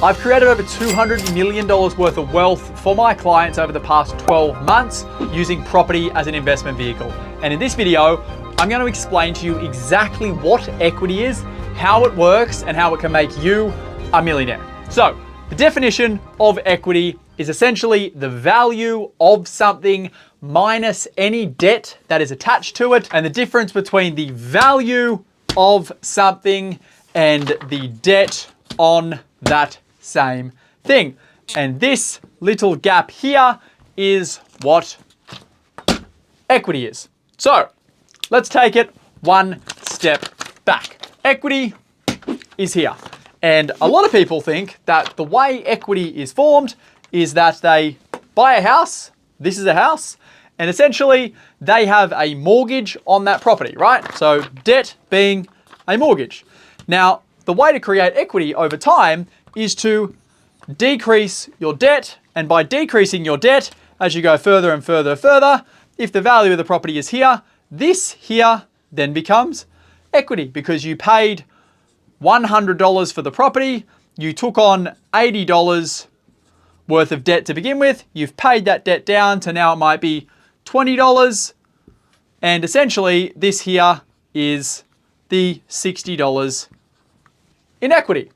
I've created over $200 million worth of wealth for my clients over the past 12 months using property as an investment vehicle. And in this video, I'm going to explain to you exactly what equity is, how it works, and how it can make you a millionaire. So, the definition of equity is essentially the value of something minus any debt that is attached to it, and the difference between the value of something and the debt on that same thing. And this little gap here is what equity is. So let's take it one step back. Equity is here. And a lot of people think that the way equity is formed is that they buy a house, this is a house, and essentially they have a mortgage on that property, right? So debt being a mortgage. Now, the way to create equity over time is to decrease your debt, and by decreasing your debt, as you go further and further, if the value of the property is here, this here then becomes equity because you paid $100 for the property, you took on $80 worth of debt to begin with, you've paid that debt down to now it might be $20, and essentially this here is the $60 in equity,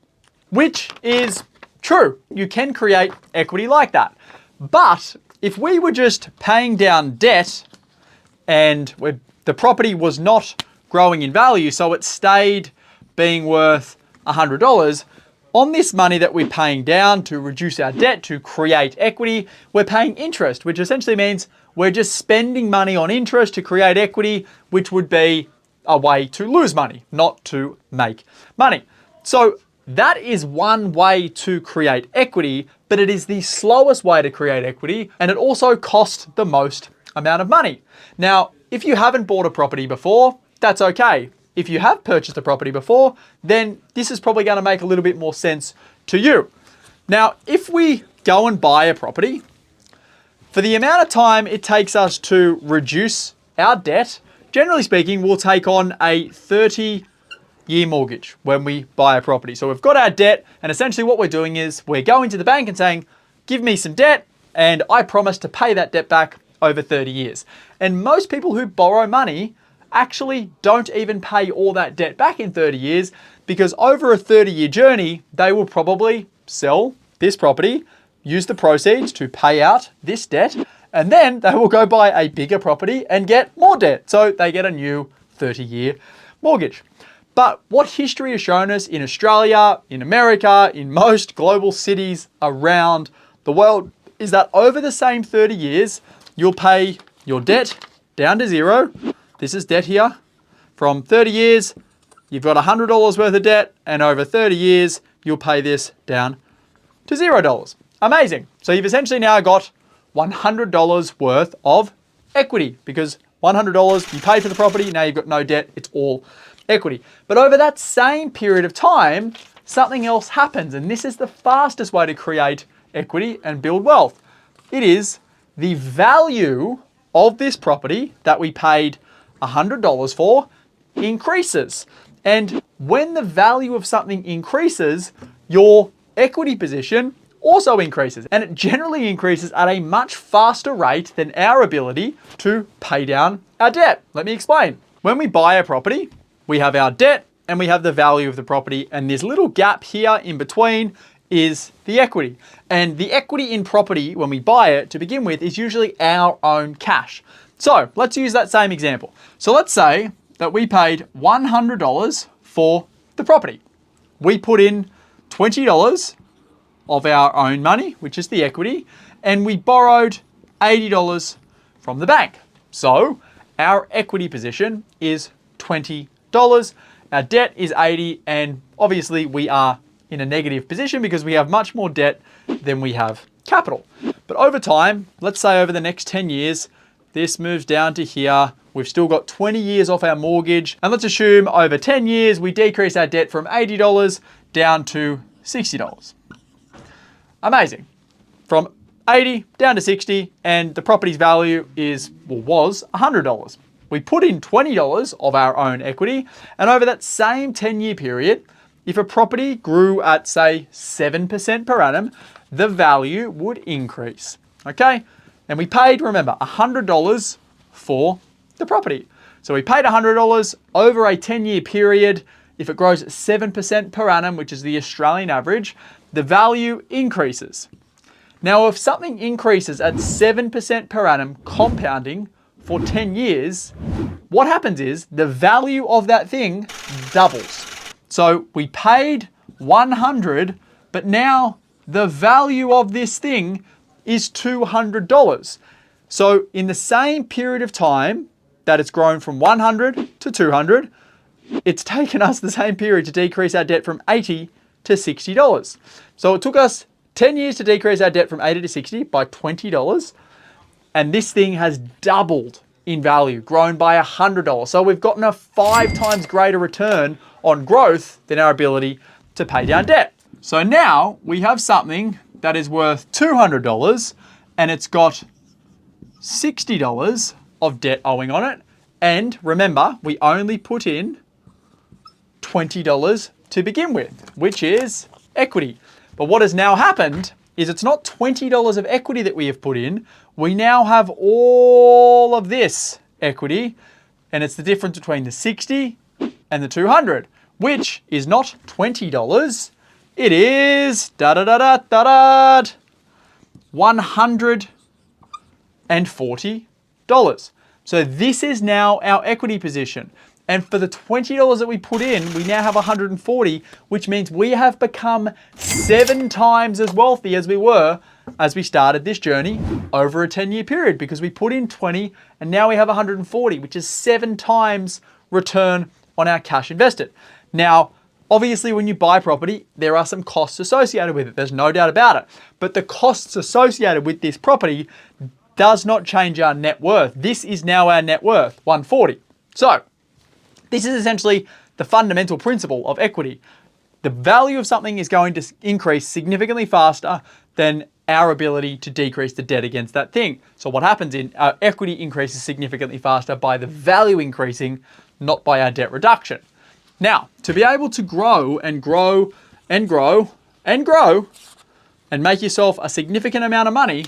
which is true. You can create equity like that. But if we were just paying down debt and the property was not growing in value, so it stayed being worth $100, on this money that we're paying down to reduce our debt, to create equity, we're paying interest, which essentially means we're just spending money on interest to create equity, which would be a way to lose money, not to make money. So that is one way to create equity, but it is the slowest way to create equity, and it also costs the most amount of money. Now, if you haven't bought a property before, that's okay. If you have purchased a property before, then this is probably going to make a little bit more sense to you. Now, if we go and buy a property, for the amount of time it takes us to reduce our debt, generally speaking, we'll take on a 30-year mortgage when we buy a property. So we've got our debt, and essentially what we're doing is we're going to the bank and saying, give me some debt, and I promise to pay that debt back over 30 years. And most people who borrow money actually don't even pay all that debt back in 30 years because over a 30-year journey, they will probably sell this property, use the proceeds to pay out this debt, and then they will go buy a bigger property and get more debt. So they get a new 30-year mortgage. But what history has shown us in Australia, in America, in most global cities around the world is that over the same 30 years, you'll pay your debt down to zero. This is debt here. From 30 years, you've got $100 worth of debt, and over 30 years, you'll pay this down to $0. Amazing. So you've essentially now got $100 worth of equity because $100 you paid for the property, now you've got no debt, it's all equity. But over that same period of time, something else happens, and this is the fastest way to create equity and build wealth. It is the value of this property that we paid $100 for increases. And when the value of something increases, your equity position also increases. And it generally increases at a much faster rate than our ability to pay down our debt. Let me explain. When we buy a property, we have our debt and we have the value of the property. And this little gap here in between is the equity. And the equity in property, when we buy it to begin with, is usually our own cash. So let's use that same example. So let's say that we paid $100 for the property. We put in $20 of our own money, which is the equity, and we borrowed $80 from the bank. So our equity position is $20. Our debt is $80, and obviously we are in a negative position because we have much more debt than we have capital. But over time, let's say over the next 10 years, this moves down to here. We've still got 20 years off our mortgage. And let's assume over 10 years, we decrease our debt from $80 down to $60. Amazing. From 80 down to 60, and the property's value was $100. We put in $20 of our own equity, and over that same 10-year period, if a property grew at, say, 7% per annum, the value would increase, okay? And we paid, remember, $100 for the property. So we paid $100 over a 10-year period. If it grows at 7% per annum, which is the Australian average, the value increases. Now, if something increases at 7% per annum compounding for 10 years, what happens is the value of that thing doubles. So we paid 100, but now the value of this thing is $200. So in the same period of time that it's grown from 100 to 200, it's taken us the same period to decrease our debt from $80 to $60. So it took us 10 years to decrease our debt from 80 to 60 by $20. And this thing has doubled in value, grown by $100. So we've gotten a 5 times greater return on growth than our ability to pay down debt. So now we have something that is worth $200 and it's got $60 of debt owing on it. And remember, we only put in $20 to begin with, which is equity. But what has now happened is it's not $20 of equity that we have put in. We now have all of this equity, and it's the difference between the 60 and the 200, which is not $20. It is $140. So this is now our equity position. And for the $20 that we put in, we now have 140, which means we have become 7 times as wealthy as we were as we started this journey over a 10-year period, because we put in 20 and now we have 140, which is 7 times return on our cash invested. Now, obviously, when you buy property, there are some costs associated with it. There's no doubt about it. But the costs associated with this property does not change our net worth. This is now our net worth, 140. So this is essentially the fundamental principle of equity. The value of something is going to increase significantly faster than our ability to decrease the debt against that thing. So what happens in our equity increases significantly faster by the value increasing, not by our debt reduction. Now, to be able to grow and grow and grow and grow and make yourself a significant amount of money,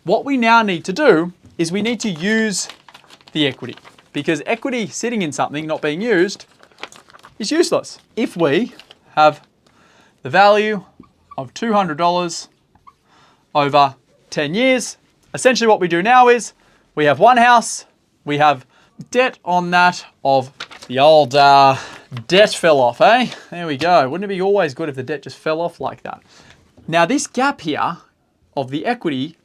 what we now need to do is we need to use the equity. Because equity sitting in something not being used is useless. If we have the value of $200 over 10 years, essentially what we do now is we have one house, we have debt on that of the old debt fell off, eh? There we go. Wouldn't it be always good if the debt just fell off like that? Now this gap here of the equity,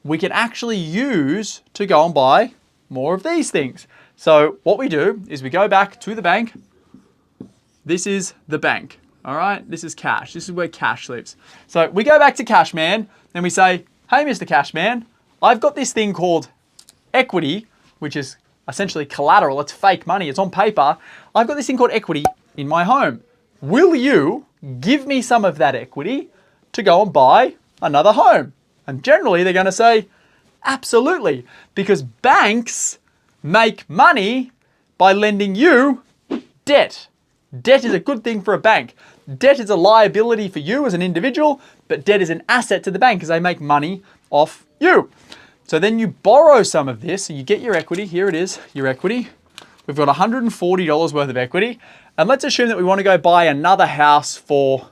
we can actually use to go and buy more of these things. So what we do is we go back to the bank. This is the bank, all right? This is cash. This is where cash lives. So we go back to Cashman and we say, hey, Mr. Cashman, I've got this thing called equity, which is essentially collateral. It's fake money. It's on paper. I've got this thing called equity in my home. Will you give me some of that equity to go and buy another home? And generally they're going to say, absolutely, because banks make money by lending you debt. Debt is a good thing for a bank. Debt is a liability for you as an individual, but debt is an asset to the bank because they make money off you. So then you borrow some of this, so you get your equity. Here it is, your equity. We've got $140 worth of equity. And let's assume that we want to go buy another house for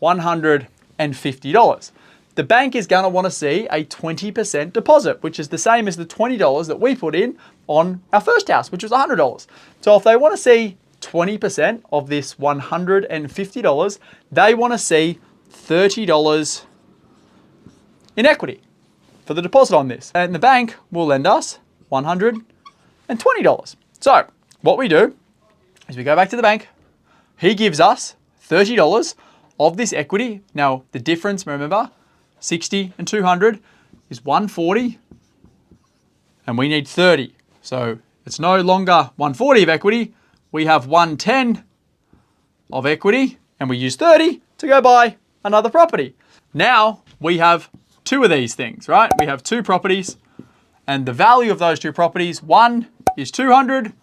$150. The bank is going to want to see a 20% deposit, which is the same as the $20 that we put in on our first house, which was $100. So if they want to see 20% of this $150, they want to see $30 in equity for the deposit on this. And the bank will lend us $120. So what we do is we go back to the bank. He gives us $30 of this equity. Now the difference, remember, 60 and 200 is 140 and we need 30. So it's no longer 140 of equity. We have 110 of equity and we use 30 to go buy another property. Now we have 2 of these things, right? We have 2 properties and the value of those 2 properties, one is 200,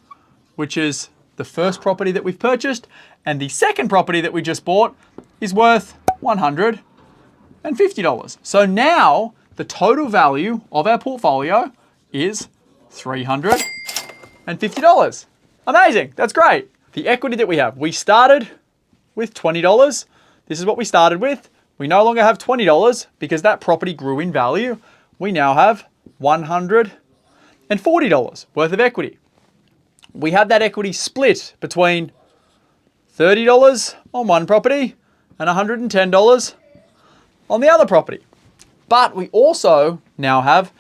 which is the first property that we've purchased, And the second property that we just bought is worth $150. So now the total value of our portfolio is $350. Amazing, that's great. The equity that we have, we started with $20. This is what we started with. We no longer have $20 because that property grew in value. We now have $140 worth of equity. We have that equity split between $30 on one property and $110 on the other property. But we also now have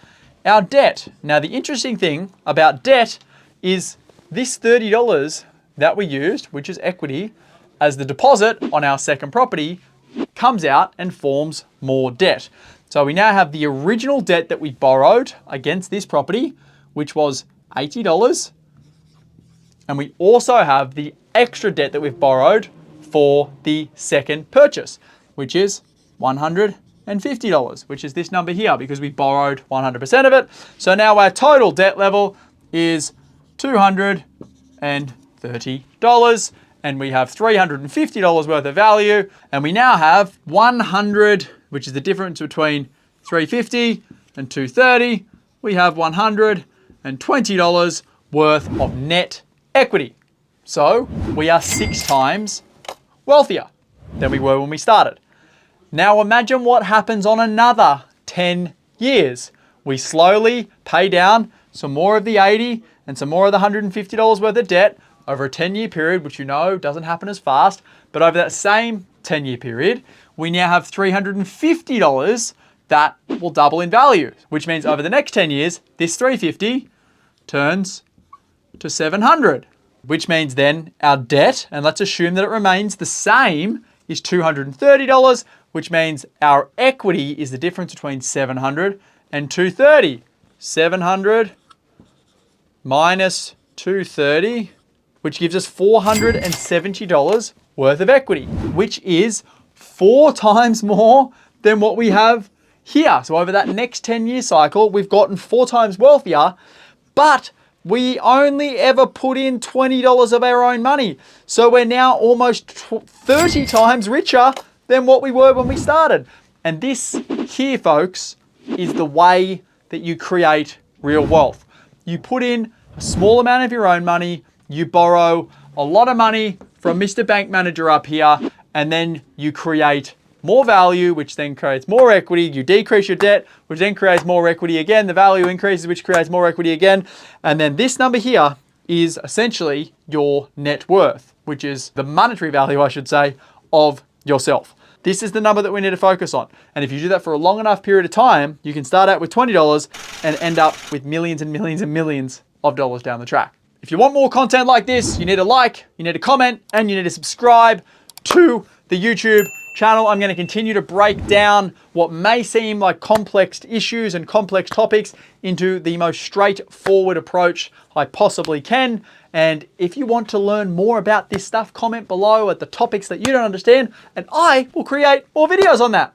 our debt. Now, the interesting thing about debt is this $30 that we used, which is equity, as the deposit on our second property, comes out and forms more debt. So we now have the original debt that we borrowed against this property, which was $80. And we also have the extra debt that we've borrowed for the second purchase, which is $150, which is this number here because we borrowed 100% of it. So now our total debt level is $230, and we have $350 worth of value, and we now have 100, which is the difference between 350 and 230. We have $120 worth of net equity. So we are 6 times wealthier than we were when we started. Now imagine what happens on another 10 years. We slowly pay down some more of the 80 and some more of the $150 worth of debt over a 10-year period, which you know doesn't happen as fast, but over that same 10-year period, we now have $350 that will double in value, which means over the next 10 years, this $350 turns to $700, which means then our debt, and let's assume that it remains the same, is $230, which means our equity is the difference between $700 and $230. 700 minus 230, which gives us $470 worth of equity, which is 4 times more than what we have here. So over that next 10-year cycle, we've gotten 4 times wealthier, but we only ever put in $20 of our own money. So we're now almost 30 times richer than what we were when we started. And this here, folks, is the way that you create real wealth. You put in a small amount of your own money, you borrow a lot of money from Mr. Bank Manager up here, and then you create more value, which then creates more equity. You decrease your debt, which then creates more equity again. The value increases, which creates more equity again. And then this number here is essentially your net worth, which is the monetary value, I should say, of yourself. This is the number that we need to focus on. And if you do that for a long enough period of time, you can start out with $20 and end up with millions and millions and millions of dollars down the track. If you want more content like this, you need to like, you need to comment, and you need to subscribe to the YouTube channel. I'm going to continue to break down what may seem like complex issues and complex topics into the most straightforward approach I possibly can. And if you want to learn more about this stuff, comment below at the topics that you don't understand, and I will create more videos on that.